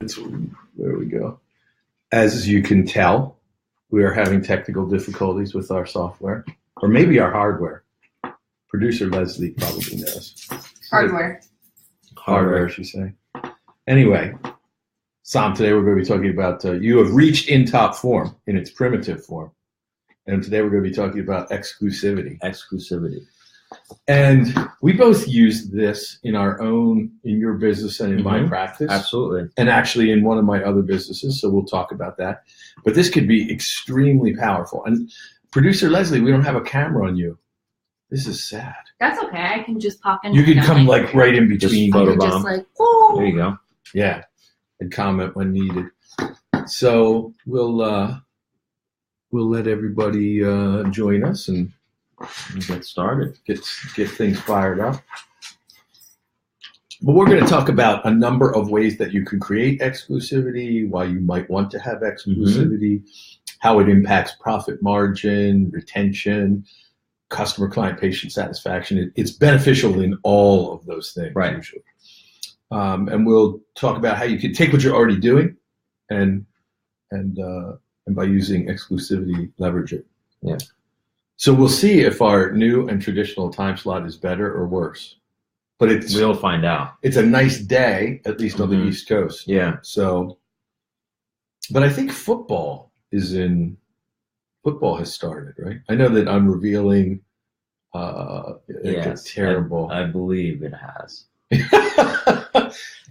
There we go. As you can tell, we are having technical difficulties with our software, or maybe our hardware. Producer Leslie probably knows. Hardware, she's saying. Anyway, Sam, today we're going to be talking about you have reached in top form in its primitive form. And today we're going to be talking about exclusivity. Exclusivity. And we both use this in your business and in my practice. Absolutely. And actually in one of my other businesses, so we'll talk about that. But this could be extremely powerful. And Producer Leslie, we don't have a camera on you. This is sad. That's okay. I can just pop in. You can come like right in between. Just like, whoa. There you go. Yeah. And comment when needed. So we'll let everybody join us and get started. Get things fired up. But we're going to talk about a number of ways that you can create exclusivity, why you might want to have exclusivity, how it impacts profit margin, retention, customer, client, patient satisfaction. It's beneficial in all of those things, right? Usually. And we'll talk about how you can take what you're already doing and by using exclusivity, leverage it. Yeah. So we'll see if our new and traditional time slot is better or worse. But we'll find out. It's a nice day, at least on the East Coast. Yeah. So, but I think football has started, right? I know that I'm revealing terrible. I believe it has.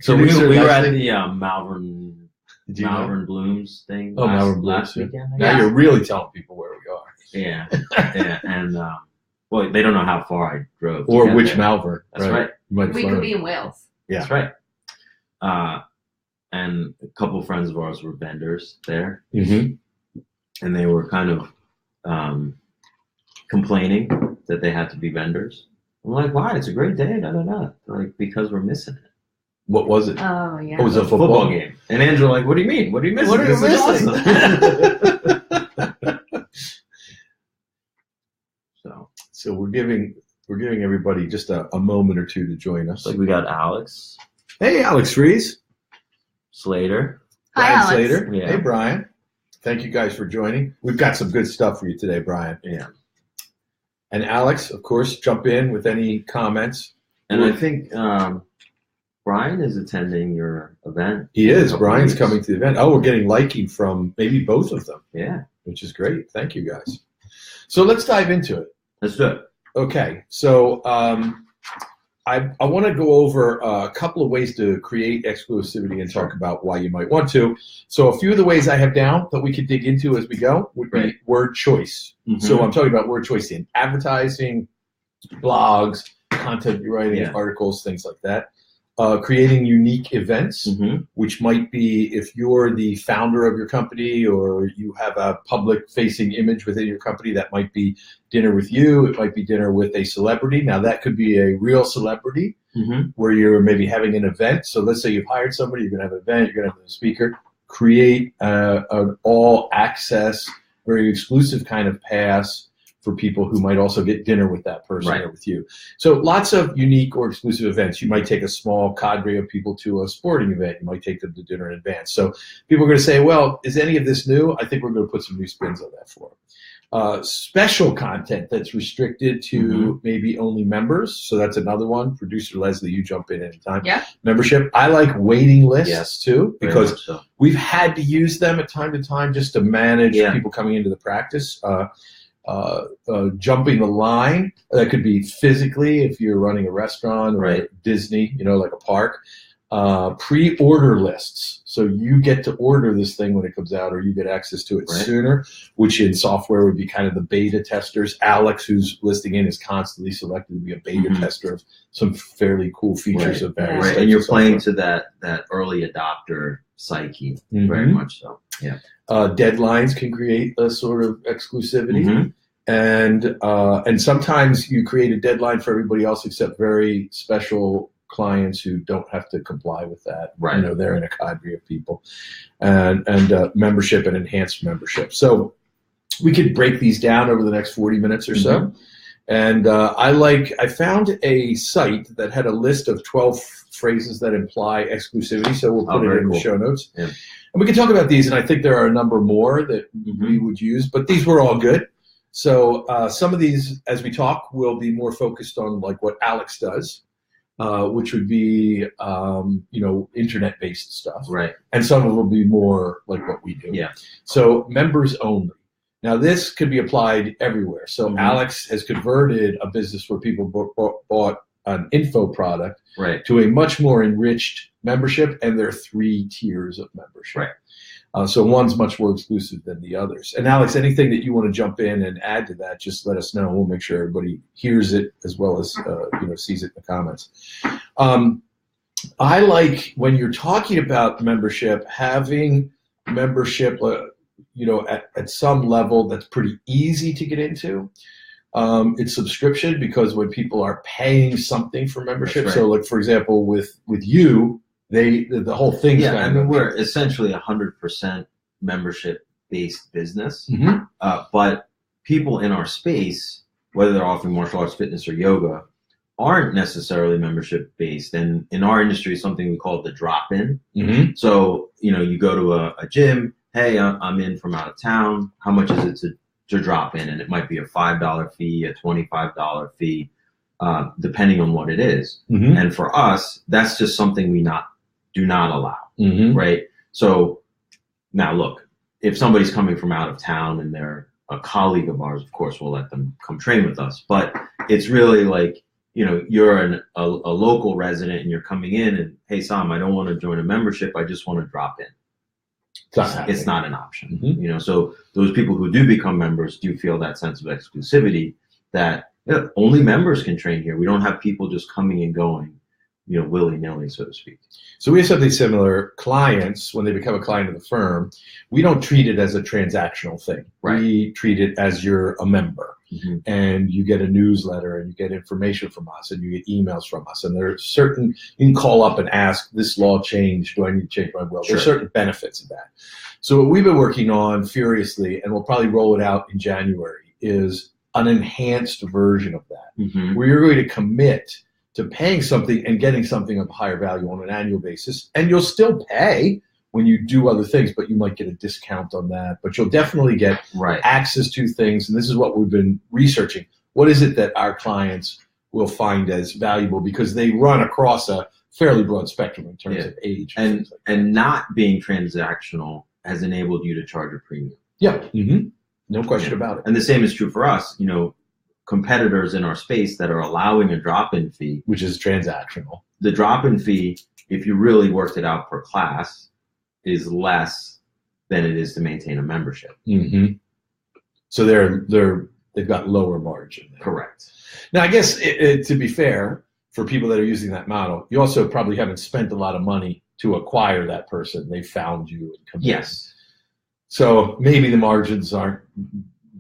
So we were at the Malvern Blooms thing last weekend. Now you're really telling people where we are. Yeah. And well, they don't know how far I drove. Or which Malvern. That's right. We could be in Wales. Yeah. That's right. And a couple of friends of ours were vendors there. Mm-hmm. And they were kind of complaining that they had to be vendors. I'm like, why? It's a great day. Like, because we're missing it. What was it? Oh, yeah. It was a football game. And Andrew, like, what do you mean? What are you missing? What are you missing? Awesome. So we're giving everybody just a moment or two to join us. Like, we got Alex. Hey, Alex Fries. Slater. Hi, Brian Alex. Slater. Yeah. Hey, Brian. Thank you guys for joining. We've got some good stuff for you today, Brian. Yeah. And Alex, of course, jump in with any comments. And I think Brian is attending your event. He is. Brian's coming to the event. Oh, we're getting liking from maybe both of them. Yeah. Which is great. Thank you, guys. So let's dive into it. Let's do it. Okay. So I want to go over a couple of ways to create exclusivity and talk about why you might want to. So a few of the ways I have down that we could dig into as we go would be word choice. Mm-hmm. So I'm talking about word choice in advertising, blogs, content you're writing, articles, things like that. Creating unique events, which might be if you're the founder of your company or you have a public-facing image within your company, that might be dinner with you. It might be dinner with a celebrity. Now, that could be a real celebrity where you're maybe having an event. So let's say you've hired somebody, you're going to have an event, you're going to have a speaker. Create an all-access, very exclusive kind of pass for people who might also get dinner with that person or with you. So lots of unique or exclusive events. You might take a small cadre of people to a sporting event. You might take them to dinner in advance. So people are going to say, well, is any of this new? I think we're going to put some new spins on that for them. Special content that's restricted to maybe only members. So that's another one. Producer Leslie, you jump in anytime. Yeah. Membership. I like waiting lists too, because so. We've had to use them at time to time just to manage people coming into the practice. Jumping the line, that could be physically if you're running a restaurant or Disney, like a park. Pre-order lists, so you get to order this thing when it comes out, or you get access to it sooner, which in software would be kind of the beta testers. Alex, who's listing in, is constantly selected to be a beta tester of some fairly cool features of various types and you're of software. playing to that early adopter psyche, very much so. Yeah. Deadlines can create a sort of exclusivity. And sometimes you create a deadline for everybody else except very special clients who don't have to comply with that. Right. They're in a cadre of people. And membership and enhanced membership. So we could break these down over the next 40 minutes or so. And I found a site that had a list of 12 phrases that imply exclusivity, so we'll put it in the show notes. Yeah. And we can talk about these, and I think there are a number more that we would use, but these were all good. So some of these, as we talk, will be more focused on like what Alex does, which would be, internet-based stuff. Right. And some of them will be more like what we do. Yeah. So members only. Now, this could be applied everywhere. So Alex has converted a business where people bought an info product to a much more enriched membership, and there are 3 tiers of membership. Right. So one's much more exclusive than the others. And Alex, anything that you want to jump in and add to that, just let us know. We'll make sure everybody hears it as well as sees it in the comments. I like when you're talking about membership, having membership, at some level that's pretty easy to get into. It's subscription because when people are paying something for membership, right. So like for example with you. The whole thing's we're essentially 100% membership-based business, but people in our space, whether they're offering martial arts, fitness, or yoga, aren't necessarily membership-based. And in our industry, something we call the drop-in. So, you go to a gym, hey, I'm in from out of town. How much is it to drop in? And it might be a $5 fee, a $25 fee, depending on what it is. And for us, that's just something we do not allow, right? So now look, if somebody's coming from out of town and they're a colleague of ours, of course, we'll let them come train with us. But it's really like, you're a local resident and you're coming in and, hey, Sam, I don't want to join a membership. I just want to drop in. It's not an option. So those people who do become members do feel that sense of exclusivity that only members can train here. We don't have people just coming and going, willy-nilly, so to speak. So we have something similar. Clients, when they become a client of the firm, we don't treat it as a transactional thing. Right. We treat it as you're a member. And you get a newsletter and you get information from us and you get emails from us. And there are certain, you can call up and ask, this law changed, do I need to change my will? There's certain benefits of that. So what we've been working on furiously, and we'll probably roll it out in January, is an enhanced version of that, where you're going to commit to paying something and getting something of higher value on an annual basis. And you'll still pay when you do other things, but you might get a discount on that. But you'll definitely get access to things. And this is what we've been researching. What is it that our clients will find as valuable? Because they run across a fairly broad spectrum in terms of age. And not being transactional has enabled you to charge a premium. Yeah. No question about it. And the same is true for us. Competitors in our space that are allowing a drop-in fee, which is transactional. The drop-in fee, if you really worked it out per class, is less than it is to maintain a membership. So they've got lower margin there. Correct. Now, I guess to be fair, for people that are using that model, you also probably haven't spent a lot of money to acquire that person. They found you and come in. So maybe the margins aren't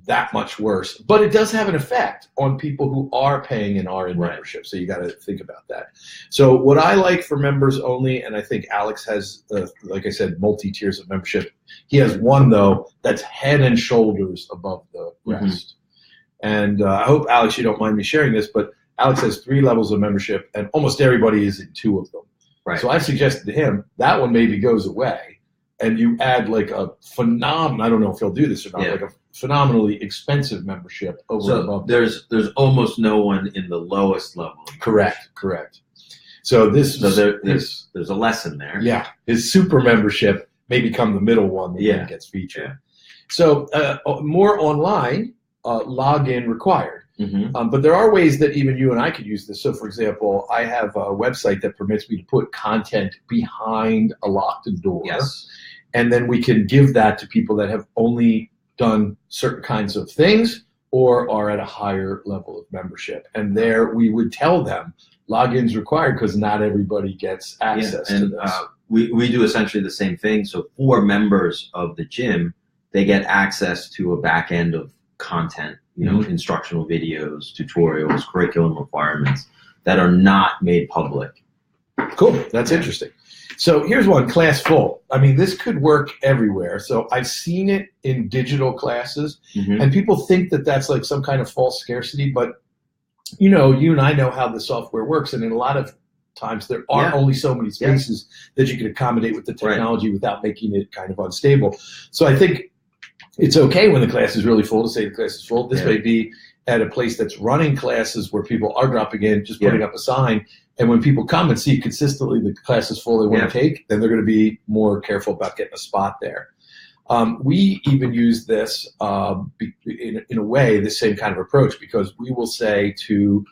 that much worse, but it does have an effect on people who are paying and are in membership. So you got to think about that. So what I like for members only, and I think Alex has, like I said, multi-tiers of membership. He has one though that's head and shoulders above the rest. And I hope, Alex, you don't mind me sharing this, but Alex has 3 levels of membership, and almost everybody is in 2 of them. So I've suggested to him that one maybe goes away, and you add like a phenomenal, I don't know if he'll do this or not, like a phenomenally expensive membership over and above. There's almost no one in the lowest level. Correct. So there's a lesson there. Yeah, his super membership may become the middle one that then gets featured. So more online, login required. But there are ways that even you and I could use this. So for example, I have a website that permits me to put content behind a locked door. And then we can give that to people that have only done certain kinds of things or are at a higher level of membership. And there we would tell them logins required because not everybody gets access to this. We do essentially the same thing. So for members of the gym, they get access to a back end of content, instructional videos, tutorials, curriculum requirements that are not made public. Cool. That's interesting. So here's one, class full. I mean, this could work everywhere. So I've seen it in digital classes, and people think that that's like some kind of false scarcity. But, you and I know how the software works. And in a lot of times there are only so many spaces that you can accommodate with the technology without making it kind of unstable. So I think it's okay when the class is really full to say the class is full. This may be at a place that's running classes where people are dropping in, just putting up a sign. And when people come and see consistently the class is full they want to take, then they're going to be more careful about getting a spot there. We even use this in a way, the same kind of approach, because we will say to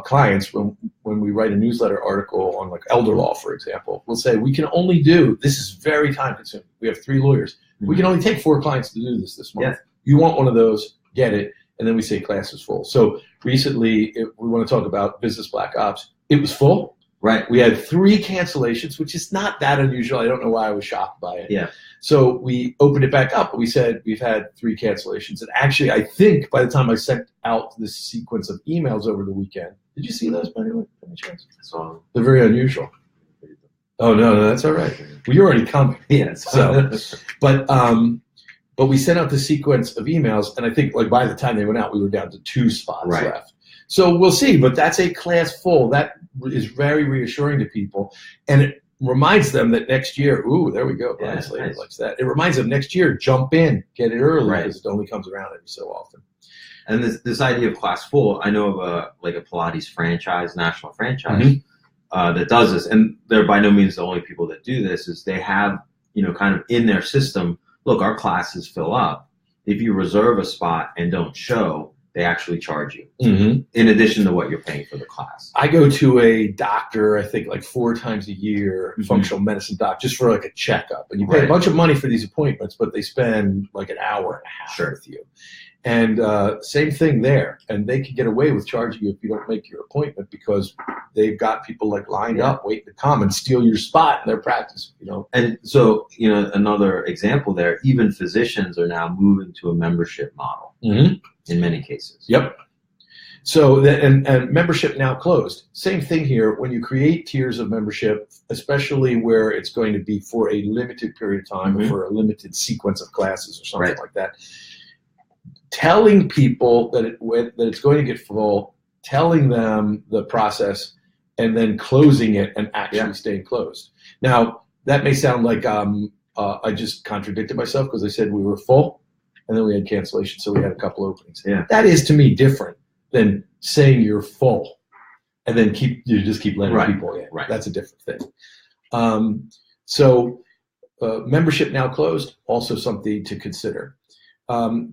clients when we write a newsletter article on like elder law, for example, we'll say we can only do, this is very time consuming. We have 3 lawyers. We can only take 4 clients to do this month. You want one of those, get it. And then we say class is full. So recently, we want to talk about business black ops. It was full. Right. We had 3 cancellations, which is not that unusual. I don't know why I was shocked by it. Yeah. So we opened it back up. We said we've had 3 cancellations. And actually, I think by the time I sent out this sequence of emails over the weekend, did you see those by any chance? I saw them. They're very unusual. Oh, no, that's all right. Well, you're already coming. Yeah. So, but we sent out the sequence of emails, and I think like by the time they went out, we were down to 2 spots left. So we'll see, but that's a class full. That is very reassuring to people, and it reminds them that next year, ooh, there we go. Brian Slater likes that. It reminds them next year, jump in, get it early, because it only comes around every so often. And this idea of class full, I know of a Pilates franchise, national franchise, that does this, and they're by no means the only people that do this. Is they have kind of in their system, look, our classes fill up. If you reserve a spot and don't show, they actually charge you in addition to what you're paying for the class. I go to a doctor, I think like 4 times a year, functional medicine doc, just for like a checkup. And you pay a bunch of money for these appointments, but they spend like an hour and a half with you. And same thing there. And they can get away with charging you if you don't make your appointment, because they've got people like lined up waiting to come and steal your spot in their practice. And so, another example there, even physicians are now moving to a membership model in many cases. Yep. So and membership now closed. Same thing here. When you create tiers of membership, especially where it's going to be for a limited period of time or for a limited sequence of classes or something like that, telling people that it's going to get full, telling them the process, and then closing it and actually staying closed. Now, that may sound like I just contradicted myself, because I said we were full, and then we had cancellation, so we had a couple openings. Yeah. That is, to me, different than saying you're full, and then you just keep letting people in. Right. That's a different thing. So membership now closed, also something to consider.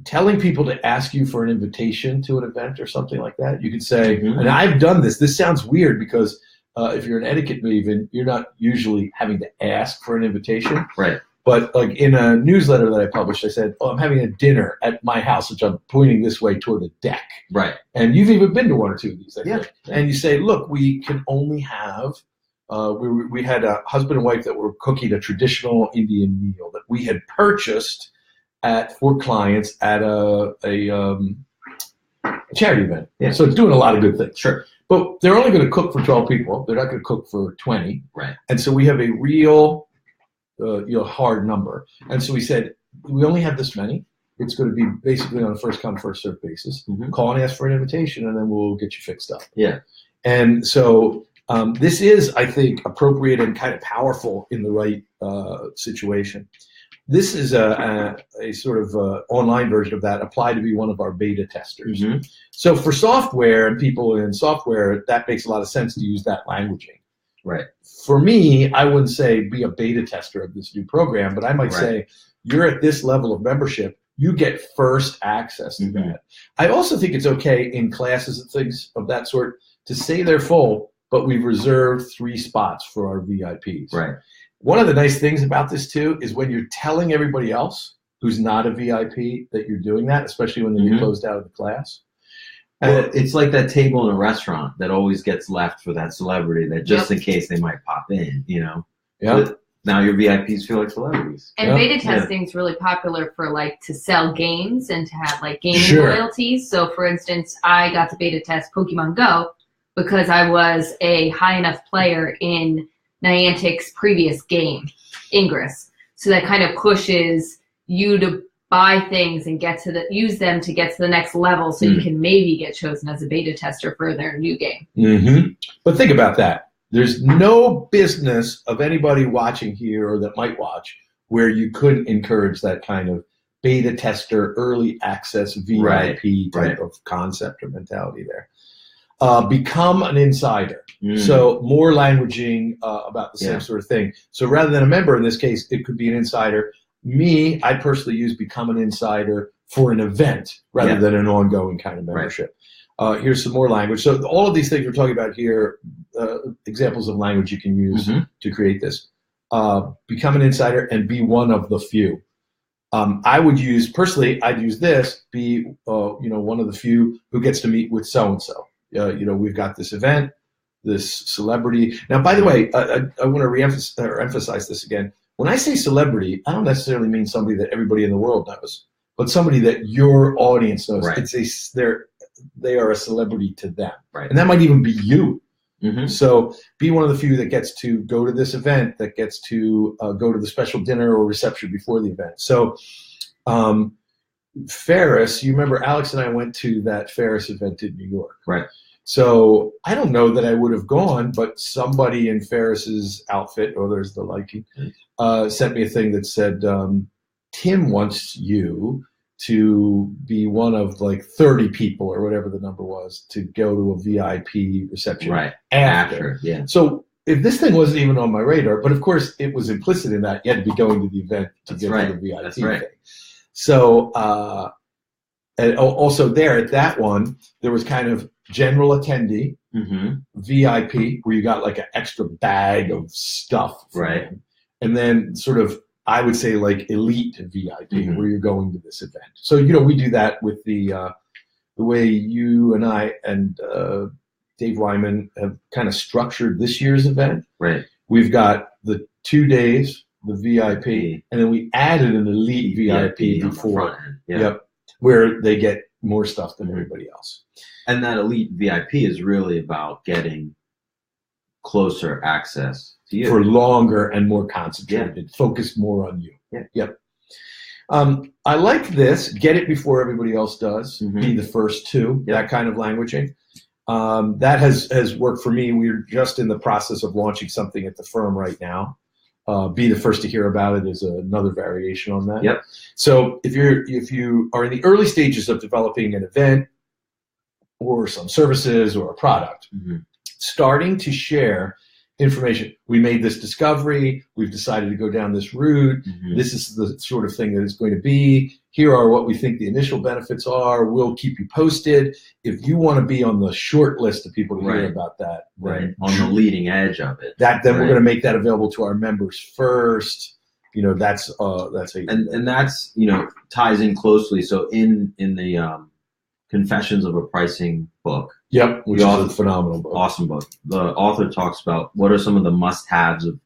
Telling people to ask you for an invitation to an event or something like that. You could say, and I've done this. This sounds weird because if you're an etiquette maven, you're not usually having to ask for an invitation. Right. But like in a newsletter that I published, I said, I'm having a dinner at my house, which I'm pointing this way toward the deck. Right. And you've even been to 1 or 2 of these, I think. And you say, look, we can only have, we had a husband and wife that were cooking a traditional Indian meal that we had purchased for clients at a charity event. Yeah. So it's doing a lot of good things. Sure. But they're only going to cook for 12 people. They're not going to cook for 20. Right. And so we have a real hard number. And so we said, we only have this many. It's going to be basically on a first come, first served basis. Call and ask for an invitation, and then we'll get you fixed up. Yeah. And so this is, I think, appropriate and kind of powerful in the right situation. This is a sort of online version of that. Apply to be one of our beta testers. So for software and people in software, that makes a lot of sense to use that languaging. Right. For me, I wouldn't say be a beta tester of this new program, but I might say you're at this level of membership, you get first access to that. I also think it's okay in classes and things of that sort to say they're full, but we've reserved 3 spots for our VIPs. Right. One of the nice things about this too is when you're telling everybody else who's not a VIP that you're doing that, especially when they get closed out of the class. Well, it's like that table in a restaurant that always gets left for that celebrity that just in case they might pop in, Yeah. But now your VIPs feel like celebrities. And beta testing is really popular for to sell games and to have gaming loyalties. So for instance, I got to beta test Pokemon Go because I was a high enough player in Niantic's previous game, Ingress. So that kind of pushes you to buy things and use them to get to the next level, so you can maybe get chosen as a beta tester for their new game. But think about that. There's no business of anybody watching here or that might watch where you couldn't encourage that kind of beta tester, early access, VIP type of concept or mentality there. Become an insider. So more languaging about the same sort of thing. So rather than a member, in this case, it could be an insider. Me, I personally use become an insider for an event rather than an ongoing kind of membership. Here's some more language. So all of these things we're talking about here, examples of language you can use to create this. Become an insider and be one of the few. I would use, personally, I'd use this, be one of the few who gets to meet with so-and-so. We've got this event, this celebrity. Now, by the way, I want to emphasize this again. When I say celebrity, I don't necessarily mean somebody that everybody in the world knows, but somebody that your audience knows. Right. They are a celebrity to them. Right. And that might even be you. So be one of the few that gets to go to this event, that gets to go to the special dinner or reception before the event. So Ferris, you remember Alex and I went to that Ferris event in New York. Right. So I don't know that I would have gone, but somebody in Ferris's outfit, or there's the liking, sent me a thing that said, Tim wants you to be one of like 30 people or whatever the number was to go to a VIP reception after. Yeah. So if this thing wasn't even on my radar, but of course it was implicit in that you had to be going to the event to get to the VIP thing. So and also there at that one, there was kind of general attendee, VIP, where you got like an extra bag of stuff. Right. Them. And then sort of, I would say like elite VIP, where you're going to this event. So, we do that with the way you and I and Dave Wyman have kind of structured this year's event. Right. We've got the 2 days, the VIP, and then we added an elite VIP before. Yep. Where they get more stuff than everybody else. And that elite VIP is really about getting closer access to you. For longer and more concentrated, focus more on you. Yep. I like this, get it before everybody else does, be the first to, that kind of languaging. That has worked for me. We're just in the process of launching something at the firm right now. Be the first to hear about it is another variation on that. Yep. So if you are in the early stages of developing an event or some services or a product, starting to share information. We made this discovery. We've decided to go down this route. This is the sort of thing that it's going to be. Here are what we think the initial benefits are. We'll keep you posted. If you want to be on the short list of people to hear about that, on the leading edge of it, then we're going to make that available to our members first. That's and that's ties in closely. So in the Confessions of a Pricing book. Yep, which is a phenomenal book. Awesome book. The author talks about what are some of the must-haves of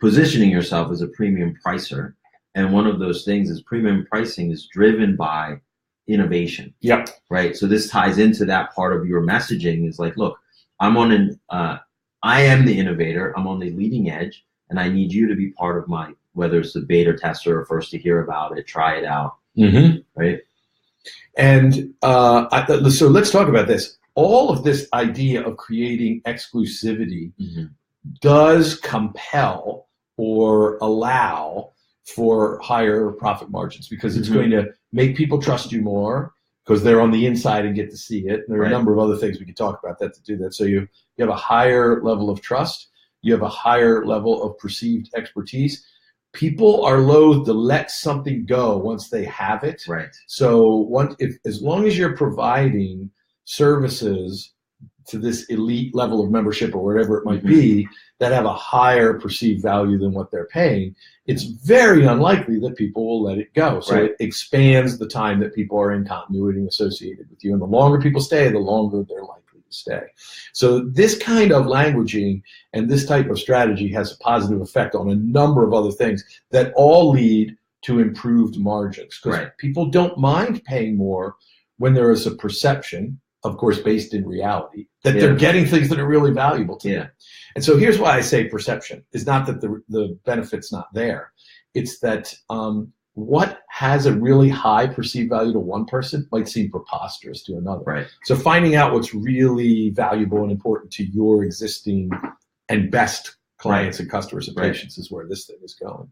positioning yourself as a premium pricer. And one of those things is premium pricing is driven by innovation. Yep. Right. So this ties into that part of your messaging is like, look, I am the innovator. I'm on the leading edge, and I need you to be part of my, whether it's the beta tester or first to hear about it, try it out. Right. And so let's talk about this. All of this idea of creating exclusivity does compel or allow for higher profit margins because it's going to make people trust you more because they're on the inside and get to see it. And there are a number of other things we could talk about that to do that. So you have a higher level of trust. You have a higher level of perceived expertise. People are loath to let something go once they have it. Right. So as long as you're providing services to this elite level of membership or whatever it might be that have a higher perceived value than what they're paying, it's very unlikely that people will let it go. So it expands the time that people are in continuity associated with you. And the longer people stay, the longer they're likely to stay. So this kind of languaging and this type of strategy has a positive effect on a number of other things that all lead to improved margins. Because people don't mind paying more when there is a perception, of course, based in reality, that they're getting things that are really valuable to them. And so here's why I say perception. It's not that the benefit's not there. It's that what has a really high perceived value to one person might seem preposterous to another. Right. So finding out what's really valuable and important to your existing and best clients and customers and patients is where this thing is going.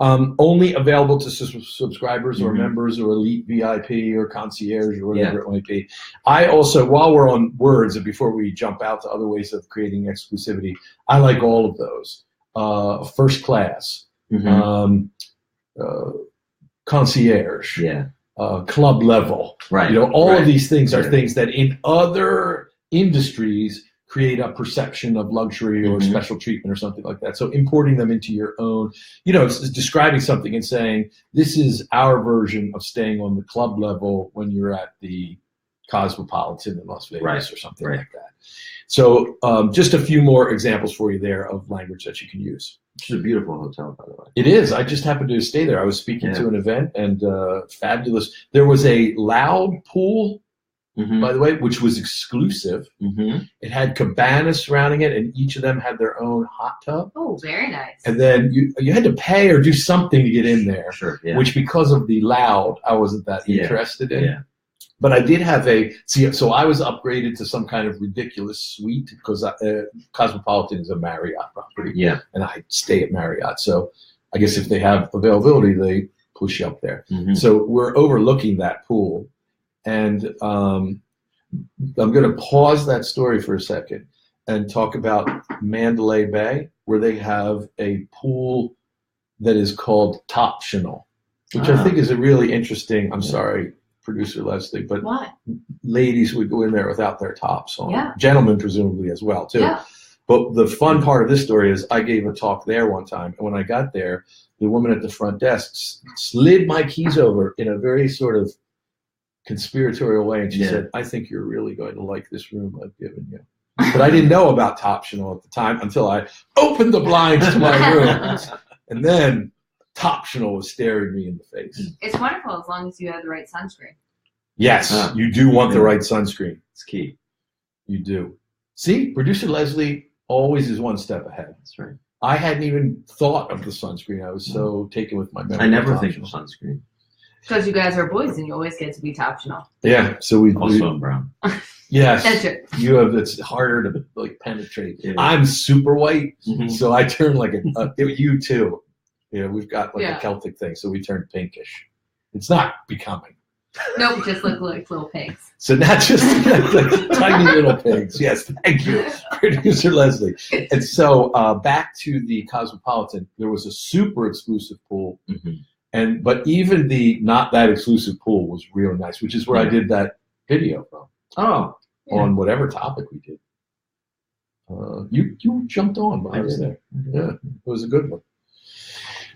Only available to subscribers or members or elite VIP or concierge or whatever it might be. I also, while we're on words and before we jump out to other ways of creating exclusivity, I like all of those. First class, concierge, club level. Right. You know, all of these things are things that in other industries create a perception of luxury or special treatment or something like that. So importing them into your own, you know, it's describing something and saying, this is our version of staying on the club level when you're at the Cosmopolitan in Las Vegas or something like that. So just a few more examples for you there of language that you can use. It's a beautiful hotel, by the way. It is. I just happened to stay there. I was speaking to an event and fabulous. There was a loud pool, by the way, which was exclusive. It had cabanas surrounding it, and each of them had their own hot tub. Oh, very nice. And then you had to pay or do something to get in there, which because of the loud, I wasn't that interested in. But I did have so I was upgraded to some kind of ridiculous suite because Cosmopolitan is a Marriott property, and I stay at Marriott. So I guess if they have availability, they push you up there. So we're overlooking that pool. And I'm going to pause that story for a second and talk about Mandalay Bay, where they have a pool that is called Toptional, which I think is a really interesting, I'm sorry, Producer Leslie, but ladies would go in there without their tops on. Gentlemen presumably as well, too. But the fun part of this story is I gave a talk there one time, and when I got there, the woman at the front desk slid my keys over in a very sort of conspiratorial way, and she said, I think you're really going to like this room I've given you. But I didn't know about Toptional at the time until I opened the blinds to my room. And then Toptional was staring me in the face. It's wonderful as long as you have the right sunscreen. Yes, you do want the right sunscreen. It's key. You do. See, Producer Leslie always is one step ahead. That's right. I hadn't even thought of the sunscreen. I was so taken with my memory. I never think of sunscreen. Because you guys are boys and you always get to be Toptional. Yeah, so we also brown. Yes, that's it. You have. It's harder to like penetrate. I'm super white, so I turn like you too. You know, we've got like a Celtic thing, so we turn pinkish. It's not becoming. Nope, just look like little pigs. So not just like tiny little pigs. Yes, thank you, Producer Leslie. And so back to the Cosmopolitan, there was a super exclusive pool. But even the not that exclusive pool was really nice, which is where I did that video from. On whatever topic we did. You jumped on while I was there. Yeah, it was a good one.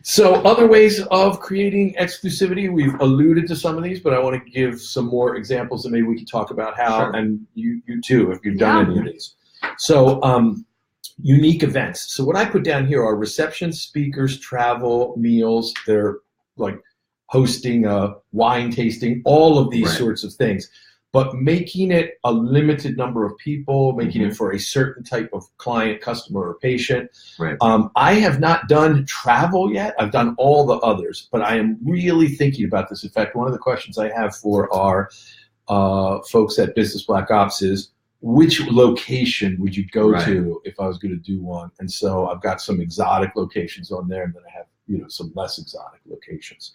So other ways of creating exclusivity, we've alluded to some of these, but I want to give some more examples and maybe we can talk about how, and you too, if you've done any of these. So unique events. So what I put down here are receptions, speakers, travel, meals. They're like hosting a wine tasting, all of these sorts of things, but making it a limited number of people, making it for a certain type of client, customer, or patient. I have not done travel yet. I've done all the others, but I am really thinking about this. In fact, one of the questions I have for our folks at Business Black Ops is, which location would you go to if I was going to do one? And so I've got some exotic locations on there, and then I have some less exotic locations.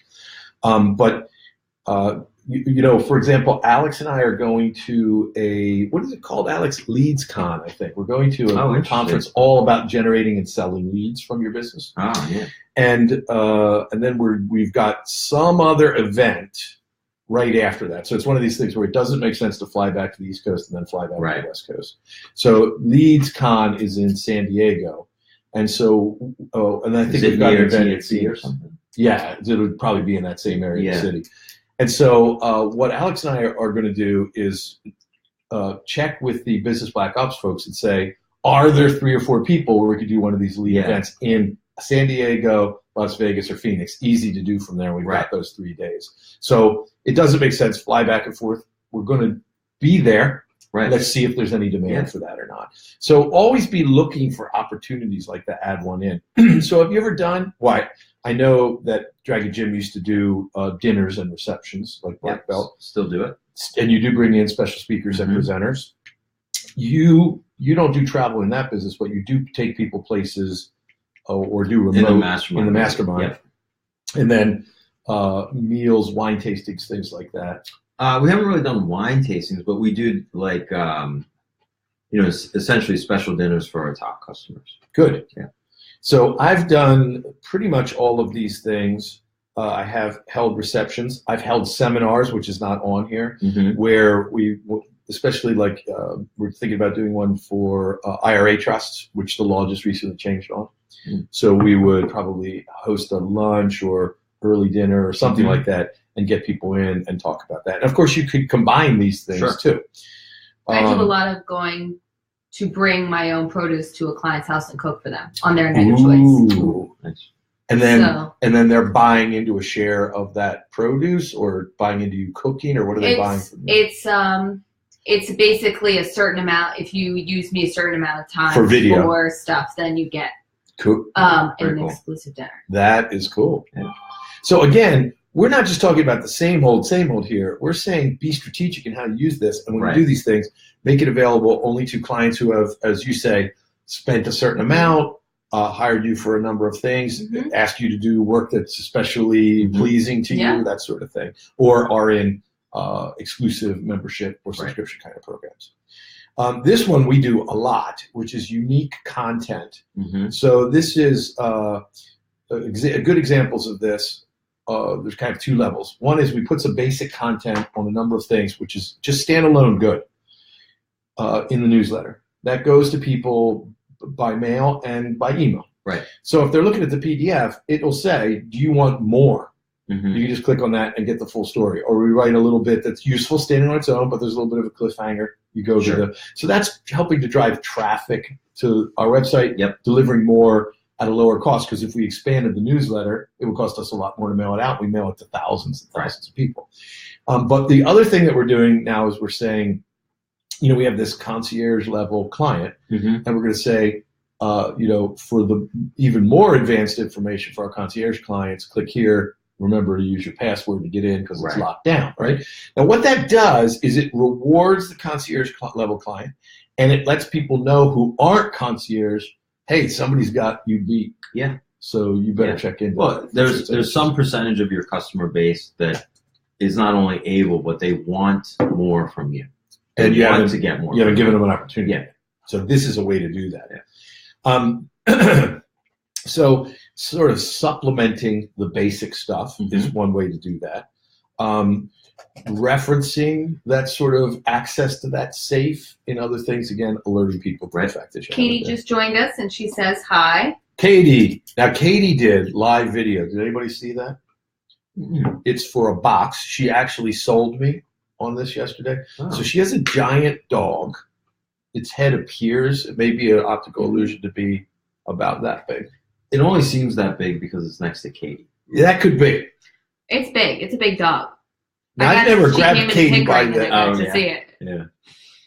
You know, for example, Alex and I are going to what is it called, Alex? LeadsCon, I think. We're going to a conference all about generating and selling leads from your business. And then we've got some other event right after that. So it's one of these things where it doesn't make sense to fly back to the East Coast and then fly back to the West Coast. So LeadsCon is in San Diego. And so, and I think we've got an event at or something. Yeah, it would probably be in that same area of the city. And so what Alex and I are going to do is check with the Business Black Ops folks and say, are there 3 or 4 people where we could do one of these lead events in San Diego, Las Vegas, or Phoenix? Easy to do from there. We've got those 3 days. So it doesn't make sense to fly back and forth. We're going to be there. Let's see if there's any demand for that or not. So always be looking for opportunities like that, add one in. So have you ever done, I know that Dragon Gym used to do dinners and receptions like Black Belt. Still do it. And you do bring in special speakers and presenters. You you don't do travel in that business, but you do take people places or do remote in the mastermind. Yep. And then meals, wine tastings, things like that. We haven't really done wine tastings, but we do like essentially special dinners for our top customers. Good. Yeah. So I've done pretty much all of these things. I have held receptions. I've held seminars, which is not on here, where we, especially like we're thinking about doing one for IRA trusts, which the law just recently changed on. So we would probably host a lunch or early dinner or something like that and get people in and talk about that. And of course, you could combine these things too. I do a lot of going to bring my own produce to a client's house and cook for them on their night of choice. Nice. And then they're buying into a share of that produce or buying into you cooking, or what are they buying from you? It's basically a certain amount. If you use me a certain amount of time for video for stuff, then you get cool. an exclusive dinner. That is cool. Yeah. So again, we're not just talking about the same old here. We're saying be strategic in how you use this, and when you do these things, make it available only to clients who have, as you say, spent a certain amount, hired you for a number of things, ask you to do work that's especially pleasing to you, that sort of thing, or are in exclusive membership or subscription kind of programs. This one we do a lot, which is unique content. So this is good examples of this. There's kind of two levels. One is we put some basic content on a number of things, which is just standalone good in the newsletter. That goes to people by mail and by email. Right. So if they're looking at the PDF, it'll say, do you want more? You can just click on that and get the full story. Or we write a little bit that's useful standing on its own, but there's a little bit of a cliffhanger. You go to so that's helping to drive traffic to our website, delivering more at a lower cost, because if we expanded the newsletter, it would cost us a lot more to mail it out. We mail it to thousands and thousands of people. But the other thing that we're doing now is we're saying, we have this concierge level client, and we're going to say, for the even more advanced information for our concierge clients, click here. Remember to use your password to get in because it's locked down, right? Now, what that does is it rewards the concierge level client, and it lets people know who aren't concierge, hey, somebody's got you beat. Yeah. So you better check in. Well, there's some percentage of your customer base that is not only able, but they want more from you. And you haven't to get more. You haven't given them an opportunity. Yeah. So this is a way to do that. Yeah. So sort of supplementing the basic stuff is one way to do that. Referencing that sort of access to that safe in other things, again, alerting people to the fact that Katie just joined us and she says hi. Katie. Now, Katie did live video. Did anybody see that? It's for a box. She actually sold me on this yesterday. Oh. So she has a giant dog. Its head appears, it may be an optical illusion to be about that big. It only seems that big because it's next to Katie. Yeah, that could be. It's big. It's a big dog. Now, I've never grabbed Katie by the to see it. Yeah.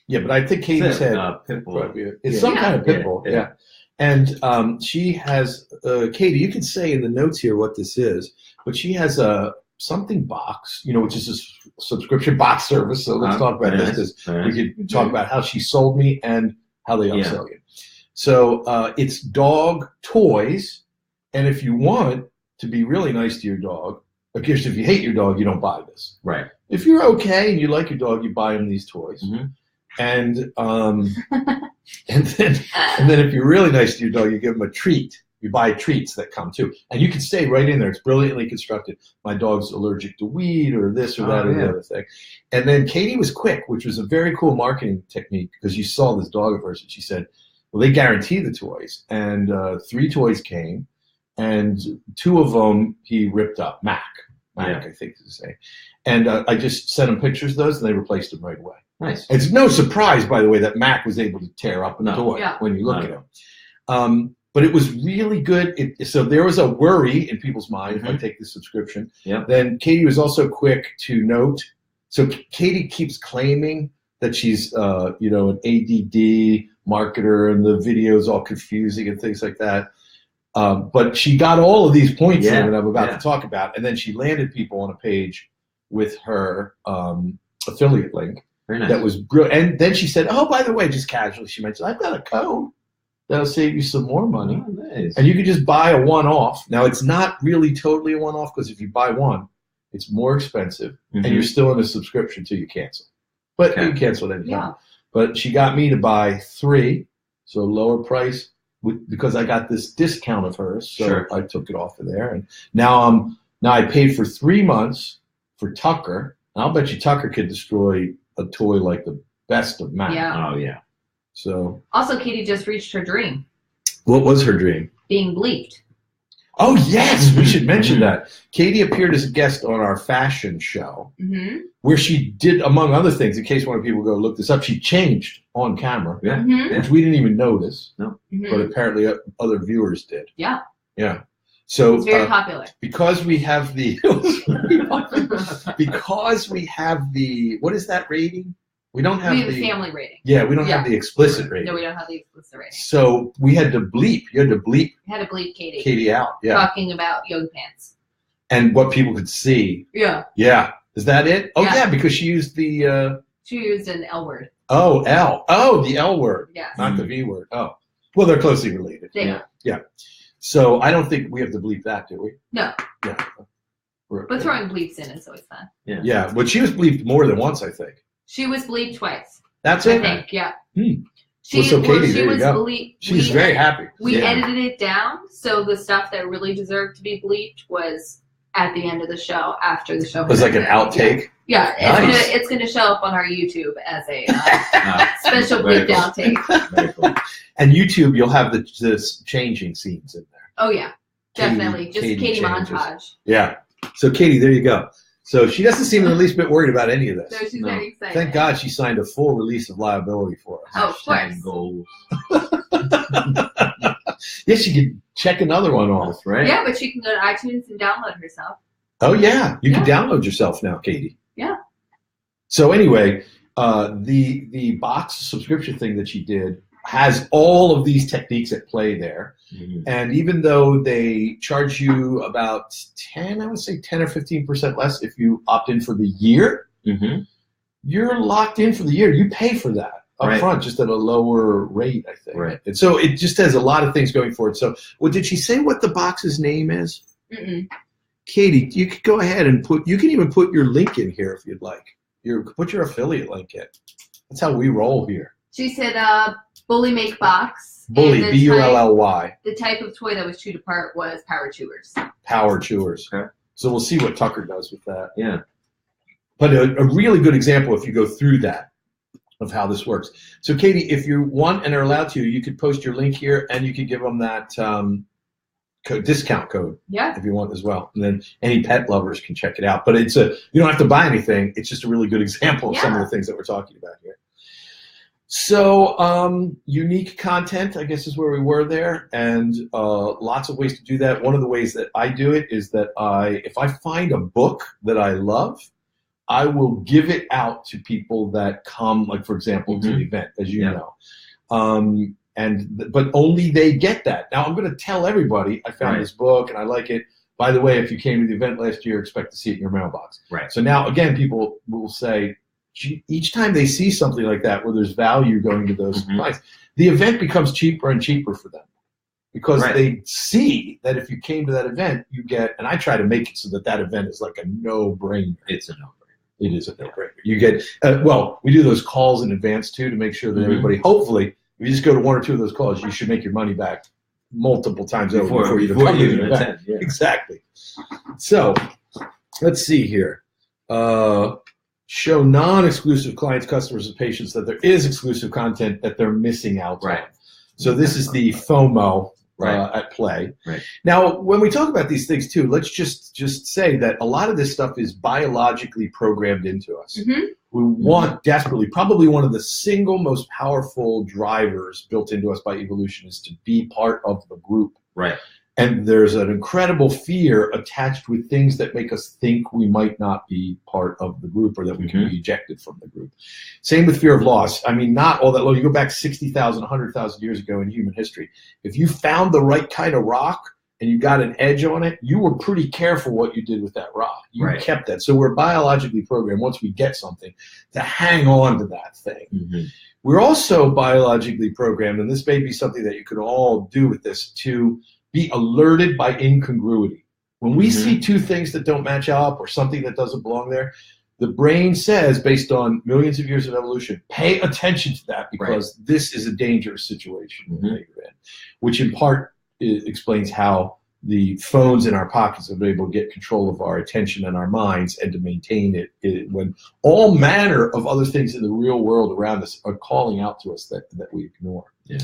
Yeah, but I think Katie's head. Pit bull. It's some kind of pit bull. Yeah. And she has Katie. You can say in the notes here what this is, but she has a something box, which is a subscription box service. So let's talk about this because we could talk about how she sold me and how they upsell you. So it's dog toys, and if you want to be really nice to your dog, of course, if you hate your dog, you don't buy this. Right. If you're okay and you like your dog, you buy him these toys. And and then if you're really nice to your dog, you give him a treat. You buy treats that come too, and you can stay right in there. It's brilliantly constructed. My dog's allergic to weed, or this or that or the other thing. And then Katie was quick, which was a very cool marketing technique because you saw this dog at first, and she said, well, they guarantee the toys, and 3 toys came, and 2 of them he ripped up. Mac, I think is his name. And I just sent him pictures of those, and they replaced them right away. Nice. It's no surprise, by the way, that Mac was able to tear up a toy when you look at him. But it was really good. So there was a worry in people's mind if I take this subscription. Then Katie was also quick to note. So Katie keeps claiming that she's, an ADD marketer and the video is all confusing and things like that. But she got all of these points in that I'm about to talk about. And then she landed people on a page with her affiliate link. Very nice. that was brilliant. And then she said, "Oh, by the way," just casually, she mentioned, "I've got a code that'll save you some more money, nice. and you can just buy a one-off." Now, it's not really totally a one-off because if you buy one, it's more expensive, and you're still in a subscription till you cancel. But you can cancel it anytime. Yeah. But she got me to buy 3, so lower price because I got this discount of hers. So I took it off of there, and now I paid for 3 months for Tucker. And I'll bet you Tucker could destroy a toy like the best of Mac. Yeah. Oh yeah. So also, Katie just reached her dream. What was her dream? Being bleeped. Oh, yes, we should mention that. Katie appeared as a guest on our fashion show, where she did, among other things, in case one of people go look this up, she changed on camera, which we didn't even notice, but apparently other viewers did. Yeah. Yeah. So it's very popular. Because we have the, what is that rating? We don't have we have the family rating. Yeah, we don't have the explicit rating. No, we don't have the explicit rating. So we had to bleep. You had to bleep. We had to bleep Katie. Katie out. Yeah. Talking about yoga pants. And what people could see. Yeah. Yeah. Is that it? Oh yeah, because she used the. She used an L word. Oh, L. Oh, the L word. Yes. Not the V word. Oh, well, they're closely related. Yeah. Yeah. So I don't think we have to bleep that, do we? No. Yeah. But throwing bleeps in is always fun. Yeah. Yeah. But she was bleeped more than once, I think. She was bleeped twice. That's I it. think, yeah. Well, so Katie, there you go. She's very happy. We edited it down, so the stuff that really deserved to be bleeped was at the end of the show, after the show. It was like an outtake. Yeah, Nice. it's gonna show up on our YouTube as a special bleeped outtake. Very cool. And YouTube, you'll have the changing scenes in there. Oh yeah, definitely. Just Katie changes. montage. Yeah. So Katie, there you go. So she doesn't seem the least bit worried about any of this. So she's very excited. Thank God she signed a full release of liability for us. Oh, of course. Goals. Yes, she could check another one off, right? Yeah, but she can go to iTunes and download herself. Oh yeah, you can download yourself now, Katie. Yeah. So anyway, the box subscription thing that she did has all of these techniques at play there. And even though they charge you about 10 or 15% less if you opt in for the year, you're locked in for the year. You pay for that up front, just at a lower rate, I think. Right. And so it just has a lot of things going for it. So, did she say what the box's name is? Katie, you could go ahead and you can even put your link in here if you'd like. Put your affiliate link in. That's how we roll here. She said, Bully Make Box. Bully, B-U-L-L-Y. The type of toy that was chewed apart was Power Chewers. Power Chewers. Okay. So we'll see what Tucker does with that. Yeah. But a really good example, if you go through that, of how this works. So Katie, if you want and are allowed to, you could post your link here and you could give them that discount code if you want as well. And then any pet lovers can check it out. But you don't have to buy anything. It's just a really good example of some of the things that we're talking about here. So unique content, I guess, is where we were there, and lots of ways to do that. One of the ways that I do it is that if I find a book that I love, I will give it out to people that come, like, for example, to the event, as you know. But only they get that. Now, I'm going to tell everybody I found this book and I like it. By the way, if you came to the event last year, expect to see it in your mailbox. Right. So now, again, people will say, each time they see something like that where there's value going to those supplies, the event becomes cheaper and cheaper for them. Because they see that if you came to that event, you get, and I try to make it so that event is like a no-brainer. It's a no-brainer. It is a no-brainer. You get, we do those calls in advance too to make sure that everybody, hopefully, if you just go to one or two of those calls, you should make your money back multiple times over before you come to the event. Yeah. Exactly. So, let's see here. Show non-exclusive clients, customers, and patients that there is exclusive content that they're missing out on. So this is the FOMO at play. Right. Now, when we talk about these things too, let's just say that a lot of this stuff is biologically programmed into us. We want desperately, probably one of the single most powerful drivers built into us by evolution is to be part of the group. Right. And there's an incredible fear attached with things that make us think we might not be part of the group or that we can be ejected from the group. Same with fear of loss. I mean, not all that long. You go back 60,000, 100,000 years ago in human history. If you found the right kind of rock and you got an edge on it, you were pretty careful what you did with that rod. You Right. kept that. So we're biologically programmed, once we get something, to hang on to that thing. Mm-hmm. We're also biologically programmed, and this may be something that you can all do with this, to be alerted by incongruity. When we see two things that don't match up or something that doesn't belong there, the brain says, based on millions of years of evolution, pay attention to that because this is a dangerous situation that you're in, which in part explains how the phones in our pockets have been able to get control of our attention and our minds and to maintain it when all manner of other things in the real world around us are calling out to us that we ignore. Yeah.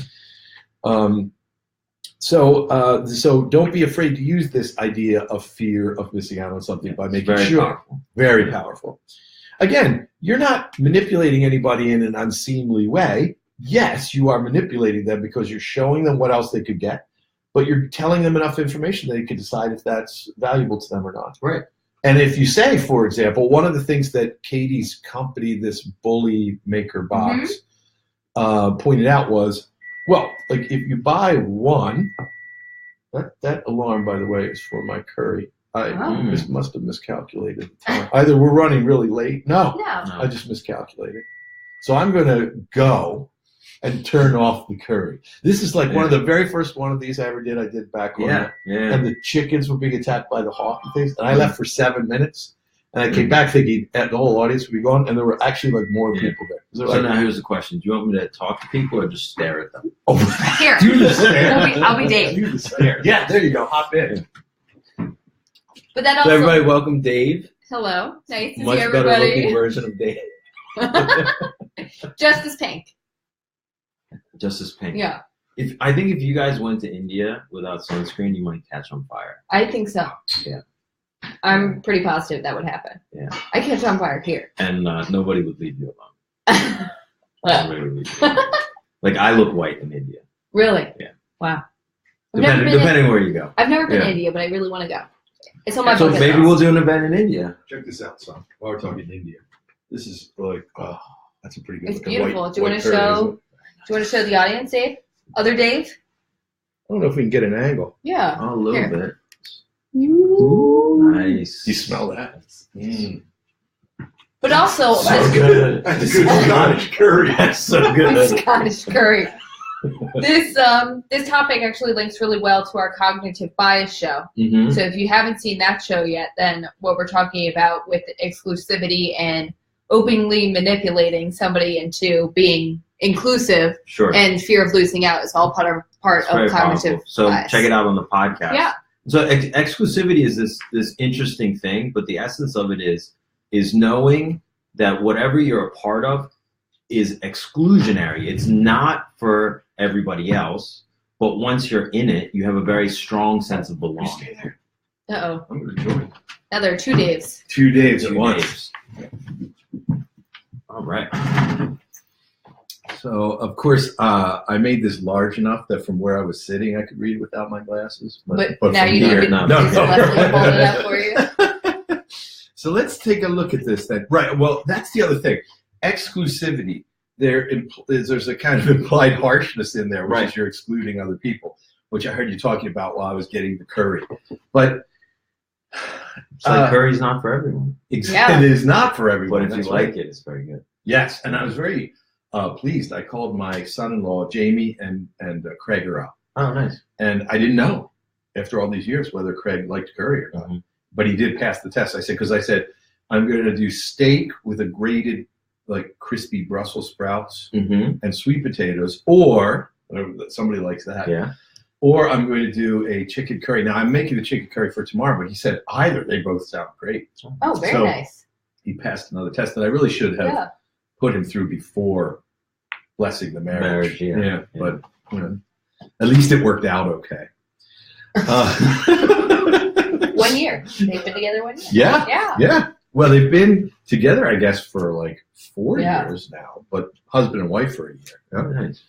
So don't be afraid to use this idea of fear of missing out on something by making very sure. Powerful. Very powerful. Again, you're not manipulating anybody in an unseemly way. Yes, you are manipulating them because you're showing them what else they could get, but you're telling them enough information that they can decide if that's valuable to them or not. Right. And if you say, for example, one of the things that Katie's company, this bully maker box, pointed out was, well, like if you buy one, that alarm, by the way, is for my curry. I must have miscalculated the time. Either we're running really late. No, I just miscalculated. So I'm going to go and turn off the curry. This is like one of the very first one of these I ever did. I did back when, and the chickens were being attacked by the hawk and things. And I left for 7 minutes. And I came back thinking the whole audience would be gone, and there were actually like more people there. So now here's the question: do you want me to talk to people or just stare at them? Oh, here. Do the stare. I'll be Dave. Do the stare. Yeah, there you go. Hop in. But then So also, everybody, welcome Dave. hello, nice to Much see better looking everybody. version of Dave. Justice Pink. Justice Pink. Yeah, I think if you guys went to India without sunscreen, you might catch on fire. I think so. Yeah. I'm pretty positive that would happen. Yeah. I catch on fire here. And nobody would leave you alone. Nobody would leave you alone. Like I look white in India. Really? Yeah. Wow. Depending where you go. I've never been to Yeah. India, but I really want to go. It's on my So bucket maybe list. we'll do an event in India. Check this out, son. While we're talking India, this is like, oh, that's a pretty good. It's looking beautiful. white- Do you want white to curry, show? isn't it? Do you want to show the audience, Dave? Other Dave? I don't know if we can get an angle. Yeah. Oh, a little Here. bit. Ooh. Nice. You smell that? Mm. But also, So good. That's a good Scottish curry. That's so good. Scottish curry. This topic actually links really well to our cognitive bias show. Mm-hmm. So if you haven't seen that show yet, then what we're talking about with exclusivity and openly manipulating somebody into being inclusive Sure. and fear of losing out is all part It's very of cognitive powerful. So bias. check it out on the podcast. Yeah. So exclusivity is this interesting thing, but the essence of it is knowing that whatever you're a part of is exclusionary. It's not for everybody else, but once you're in it, you have a very strong sense of belonging. Uh-oh. I'm going to join. Now there are two Daves. 2 days at 2 once. days. All right. So, of course, I made this large enough that from where I was sitting, I could read it without my glasses. But from now you here, need to no. is Leslie holding it up for you? So let's take a look at this then. Right. Well, that's the other thing. Exclusivity. There's a kind of implied harshness in there, which is you're excluding other people, which I heard you talking about while I was getting the curry. But It's like curry's not for everyone. it is not for everyone. But if you That's like right. it, it's very good. Yes, and I was very pleased. I called my son-in-law, Jamie, and Craig are up. Oh, nice. And I didn't know, after all these years, whether Craig liked curry or not. Mm-hmm. But he did pass the test. I said, I'm going to do steak with a grated, like, crispy Brussels sprouts Mm-hmm. and sweet potatoes, or somebody likes that. Yeah. Or I'm going to do a chicken curry. Now, I'm making the chicken curry for tomorrow, but he said either. They both sound great. Oh, very So, nice. He passed another test that I really should have put him through before blessing the marriage. Yeah. But at least it worked out okay. 1 year. They've been together 1 year. Yeah. Well, they've been together, I guess, for like 4 Yeah. years now, but husband and wife for a year. Yeah. Nice.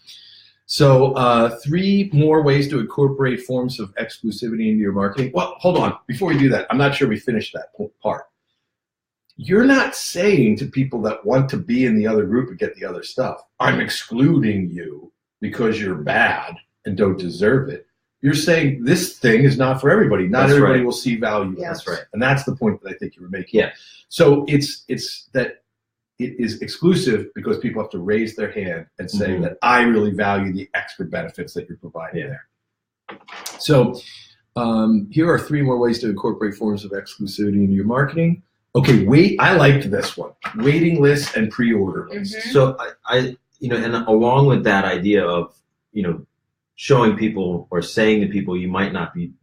So 3 more ways to incorporate forms of exclusivity into your marketing. Well, hold on. Before we do that, I'm not sure we finished that part. You're not saying to people that want to be in the other group and get the other stuff, I'm excluding you because you're bad and don't deserve it. you're saying this thing is not for everybody. Not everybody will see value. Yeah. That's right. And that's the point that I think you were making. Yeah. So it's that it is exclusive because people have to raise their hand and say that I really value the extra benefits that you're providing there. So here are 3 more ways to incorporate forms of exclusivity into your marketing. Okay, I liked this one. Waiting lists and pre-order lists. So I and along with that idea of, showing people or saying to people,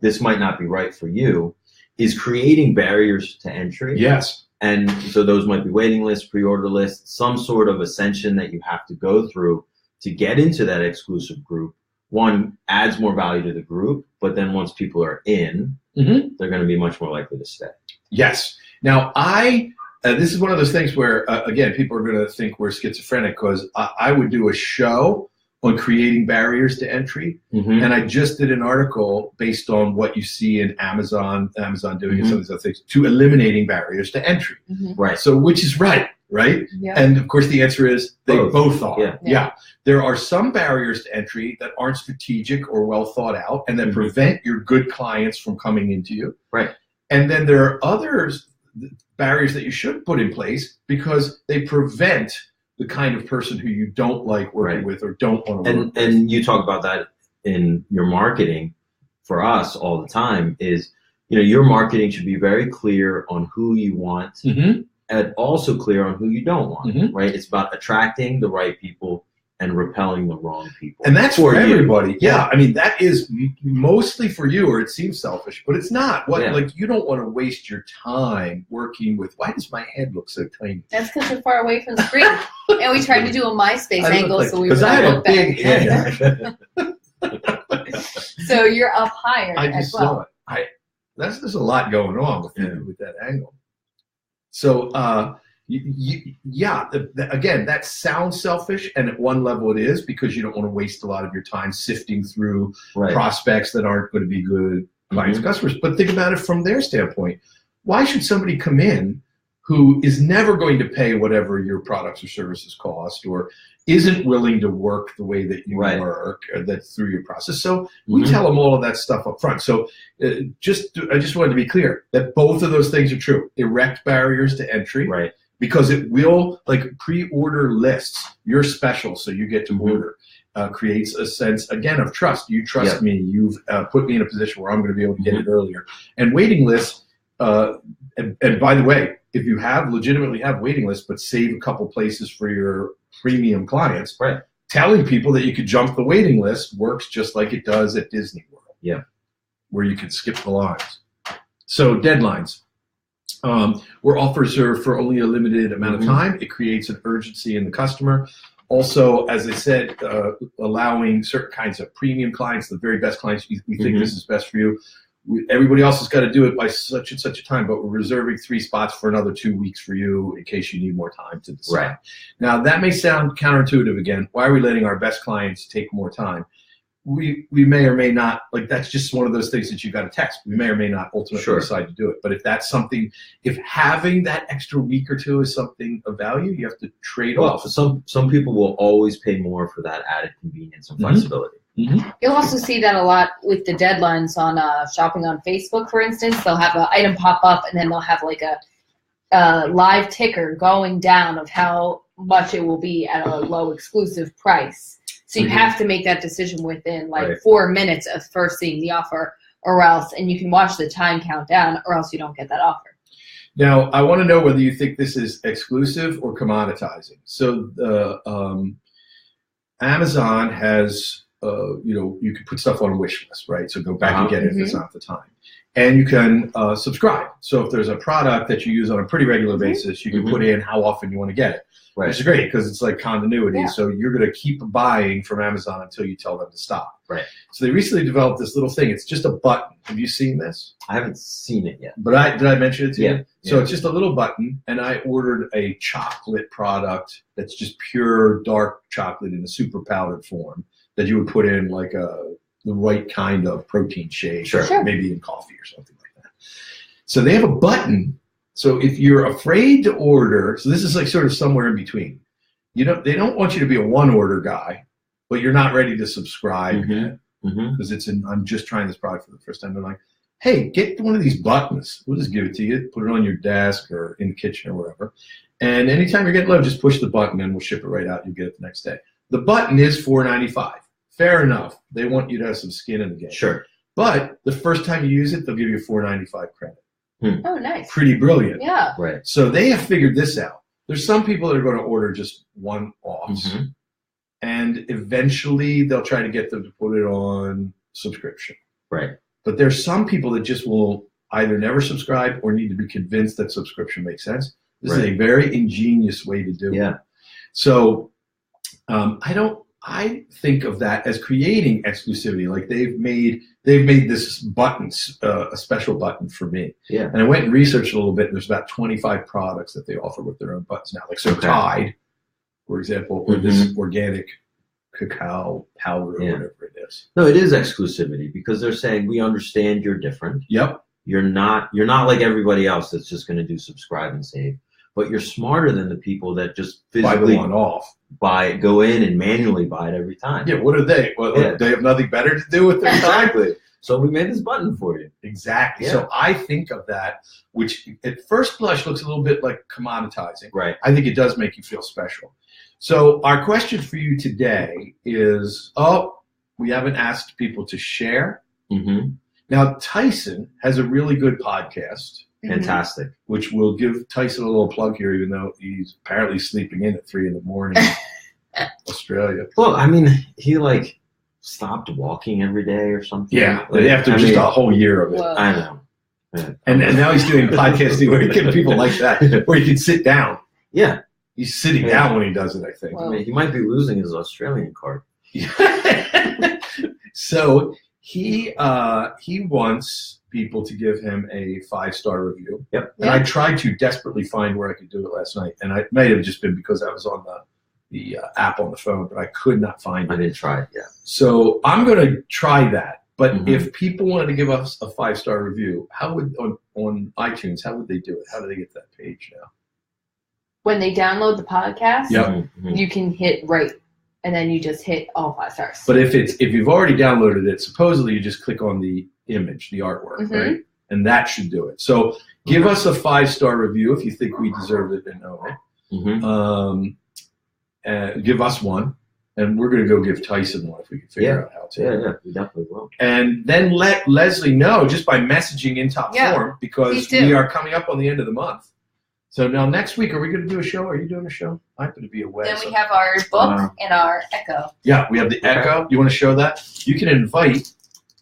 this might not be right for you, is creating barriers to entry. Yes. And so those might be waiting lists, pre-order lists, some sort of ascension that you have to go through to get into that exclusive group. One, adds more value to the group, but then once people are in, they're going to be much more likely to stay. Yes. Now, this is one of those things where, again, people are going to think we're schizophrenic because I would do a show on creating barriers to entry. And I just did an article based on what you see in Amazon doing and some of these other things to eliminating barriers to entry. Right. So which is right? Yeah. And of course the answer is they both are. Yeah. There are some barriers to entry that aren't strategic or well thought out and that prevent your good clients from coming into you. Right. And then there are others, barriers that you should put in place because they prevent the kind of person who you don't like working with or don't want to work with. And you talk about that in your marketing for us all the time is, your marketing should be very clear on who you want and also clear on who you don't want, right? It's about attracting the right people and repelling the wrong people. And that's for everybody. Yeah. I mean, that is mostly for you, or it seems selfish, but it's not. Like, you don't want to waste your time working with, why does my head look so tiny? That's because you're far away from the screen. And we tried to do a MySpace angle, so we because I have a big head. So you're up higher I just saw it. There's a lot going on with that angle. So, again, that sounds selfish, and at one level it is because you don't want to waste a lot of your time sifting through prospects that aren't going to be good clients and customers. But think about it from their standpoint. Why should somebody come in who is never going to pay whatever your products or services cost or isn't willing to work the way that you work or that's through your process? So we tell them all of that stuff up front. So I just wanted to be clear that both of those things are true. Erect barriers to entry. Right. Because it will, like pre-order lists, you're special, so you get to order. Creates a sense, again, of trust. You trust me. You've put me in a position where I'm going to be able to get it earlier. And waiting lists, and by the way, if you legitimately have waiting lists, but save a couple places for your premium clients, telling people that you could jump the waiting list works just like it does at Disney World, where you can skip the lines. So deadlines. Where offers are for only a limited amount of time, it creates an urgency in the customer. Also, as I said, allowing certain kinds of premium clients, the very best clients, we think this is best for you. Everybody else has got to do it by such and such a time, but we're reserving 3 spots for another 2 weeks for you in case you need more time to decide. Right. Now, that may sound counterintuitive again. Why are we letting our best clients take more time? We may or may not, like, that's just one of those things that you got to test. We may or may not ultimately decide to do it. But if that's something, if having that extra week or 2 is something of value, you have to trade off. Some people will always pay more for that added convenience and flexibility. You'll also see that a lot with the deadlines on shopping on Facebook, for instance. They'll have an item pop up, and then they'll have like a live ticker going down of how much it will be at a low exclusive price. So you have to make that decision within 4 minutes of first seeing the offer, or else, and you can watch the time count down, or else you don't get that offer. Now, I want to know whether you think this is exclusive or commoditizing. So Amazon has, you can put stuff on a wish list, right? So go back and get it if it's not the time. And you can subscribe. So if there's a product that you use on a pretty regular basis, you can put in how often you want to get it. Right. Which is great because it's like continuity. Yeah. So you're going to keep buying from Amazon until you tell them to stop. Right. So they recently developed this little thing. It's just a button. Have you seen this? I haven't seen it yet. But did I mention it to you? So Yeah. it's just a little button, and I ordered a chocolate product that's just pure dark chocolate in a super powdered form that you would put in like the right kind of protein shake, maybe in coffee or something like that. So they have a button. So if you're afraid to order, so this is like sort of somewhere in between. They don't want you to be a one order guy, but you're not ready to subscribe yet. because I'm just trying this product for the first time. They're like, hey, get one of these buttons. We'll just give it to you. Put it on your desk or in the kitchen or wherever. And anytime you're getting low, just push the button and we'll ship it right out. You get it the next day. The button is $4.95. Fair enough. They want you to have some skin in the game. Sure. But the first time you use it, they'll give you $4.95 credit. Oh, nice. Pretty brilliant. Yeah. Right. So they have figured this out. There's some people that are going to order just one-offs. And eventually they'll try to get them to put it on subscription. Right. But there's some people that just will either never subscribe or need to be convinced that subscription makes sense. This is a very ingenious way to do it. So I think of that as creating exclusivity. Like they've made this button, a special button for me. Yeah. And I went and researched a little bit. And there's about 25 products that they offer with their own buttons now. Like so Tide, for example, or this organic cacao powder or whatever it is. No, it is exclusivity because they're saying we understand you're different. Yep. You're not like everybody else that's just going to do subscribe and save. But you're smarter than the people that just physically go in and manually buy it every time. Yeah, what are they? Well, they have nothing better to do with their time. Exactly. So we made this button for you. Exactly. Yeah. So I think of that, which at first blush looks a little bit like commoditizing. Right. I think it does make you feel special. So our question for you today is, we haven't asked people to share. Now, Tyson has a really good podcast. Fantastic. Which we'll give Tyson a little plug here, even though he's apparently sleeping in at 3 a.m. Australia. Well, I mean, he stopped walking every day or something. Yeah, after just a whole year of it. Whoa. I know. And now he's doing podcasting where he can people like that, where he can sit down. Yeah. He's sitting down when he does it, I think. I mean, he might be losing his Australian card. So he wants people to give him a 5-star review. Yep. And I tried to desperately find where I could do it last night, and it may have just been because I was on the app on the phone, but I could not find it. I didn't try it yet. So I'm going to try that. But if people wanted to give us a 5-star review, how would on iTunes? How would they do it? How do they get to that page now? When they download the podcast, Yep. you can hit rate, and then you just hit all 5 stars. But if you've already downloaded it, supposedly you just click on the image, the artwork, right? And that should do it. So give us a 5-star review if you think we deserve it and own it. Give us one, and we're going to go give Tyson one if we can figure out how to. Yeah, we definitely will. And then let Leslie know just by messaging in top form, because we are coming up on the end of the month. So now next week, are we going to do a show? Are you doing a show? I'm going to be away. Then we have our book and our Echo. Yeah, we have the Echo. You want to show that? You can invite.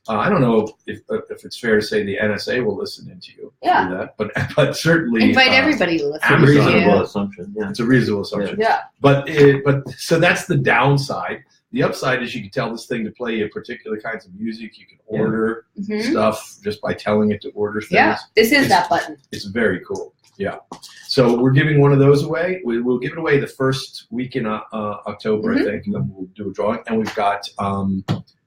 I don't know if it's fair to say the NSA will listen into you. Yeah. But certainly invite everybody to listen. It's a reasonable assumption. Yeah. It's a reasonable assumption. Yeah. But so that's the downside. The upside is you can tell this thing to play particular kinds of music. You can order stuff just by telling it to order things. Yeah, this is that button. It's very cool. Yeah. So we're giving one of those away. We'll give it away the first week in October, I think, and then we'll do a drawing. And we've got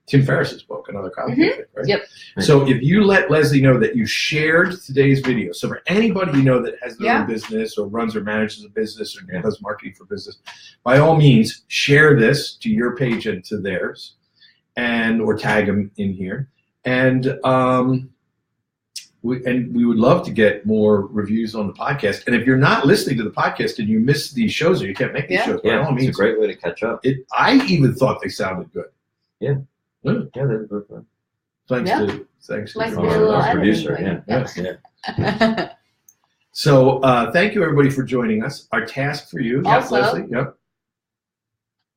Tim Ferriss's book, another copy, I think, right? Yep. So if you let Leslie know that you shared today's video, so for anybody you know that has their own business or runs or manages a business or does marketing for business, by all means, share this to your page and to theirs, or tag them in here. And we would love to get more reviews on the podcast. And if you're not listening to the podcast and you miss these shows or you can't make these shows, by all means, it's a great way to catch up. I even thought they sounded good. Yeah. Yeah, they're good. Thanks to our producer. Yeah. So thank you everybody for joining us. Our task for you, also, Leslie. Yep.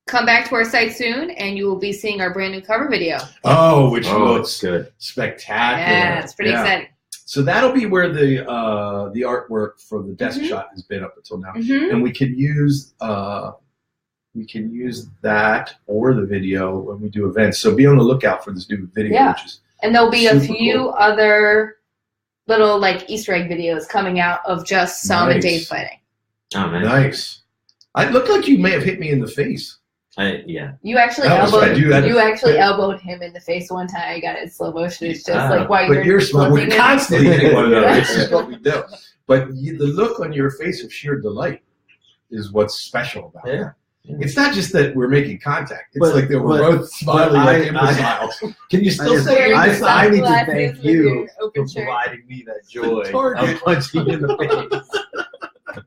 Come back to our site soon, and you will be seeing our brand new cover video. Oh, which looks good, spectacular. Yeah, it's pretty exciting. So that'll be where the artwork for the desk shot has been up until now, and we can use that or the video when we do events. So be on the lookout for this new video, which is and there'll be a few other little Easter egg videos coming out of just Sam and Dave fighting. Oh man, nice! It looked like you may have hit me in the face. You actually elbowed him in the face one time. I got it in slow motion. It's just while you're smart. We're constantly hitting one another. This is what we do. But the look on your face of sheer delight is what's special about it. It's not just that we're making contact. It's like that we're both smiling like imbeciles. Can you still say I need to thank you for providing me that joy of punching in the face.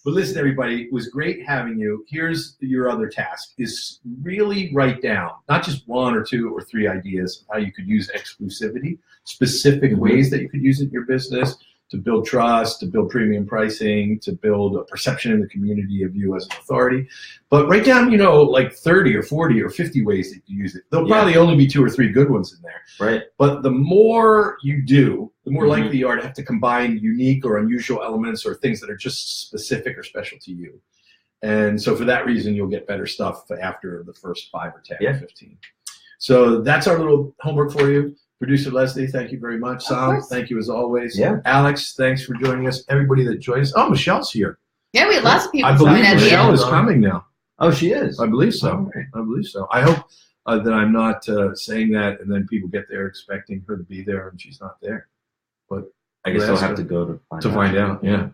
But listen, everybody, it was great having you. Here's your other task, is really write down, not just 1 or 2 or 3 ideas of how you could use exclusivity, specific ways that you could use it in your business to build trust, to build premium pricing, to build a perception in the community of you as an authority. But write down, like 30 or 40 or 50 ways that you use it. There'll probably only be 2 or 3 good ones in there. Right. But the more you do, the more likely you are to have to combine unique or unusual elements or things that are just specific or special to you. And so for that reason, you'll get better stuff after the first 5 or 10 or 15. So that's our little homework for you. Producer Leslie, thank you very much. Sam, thank you as always. Yeah. Alex, thanks for joining us. Everybody that joined us. Oh, Michelle's here. Yeah, we had lots of people. I believe Michelle is coming now. Oh, she is? I believe so. Okay. I believe so. I hope that I'm not saying that and then people get there expecting her to be there and she's not there. But I guess I'll have to go to find out. Yeah.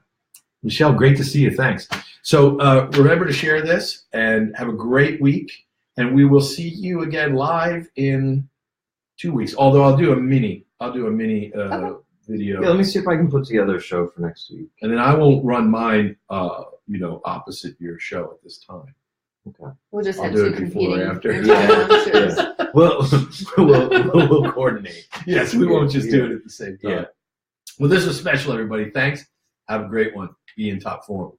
Michelle, great to see you. Thanks. So remember to share this and have a great week. And we will see you again live in 2 weeks. Although I'll do a mini video. Yeah, let me see if I can put together a show for next week. And then I won't run mine, opposite your show at this time. Okay. We'll just I'll have do 2 it before competing. or after. Yeah. We'll coordinate. Yes, we won't just do it at the same time. Yeah. Well, this was special, everybody. Thanks. Have a great one. Be in top form.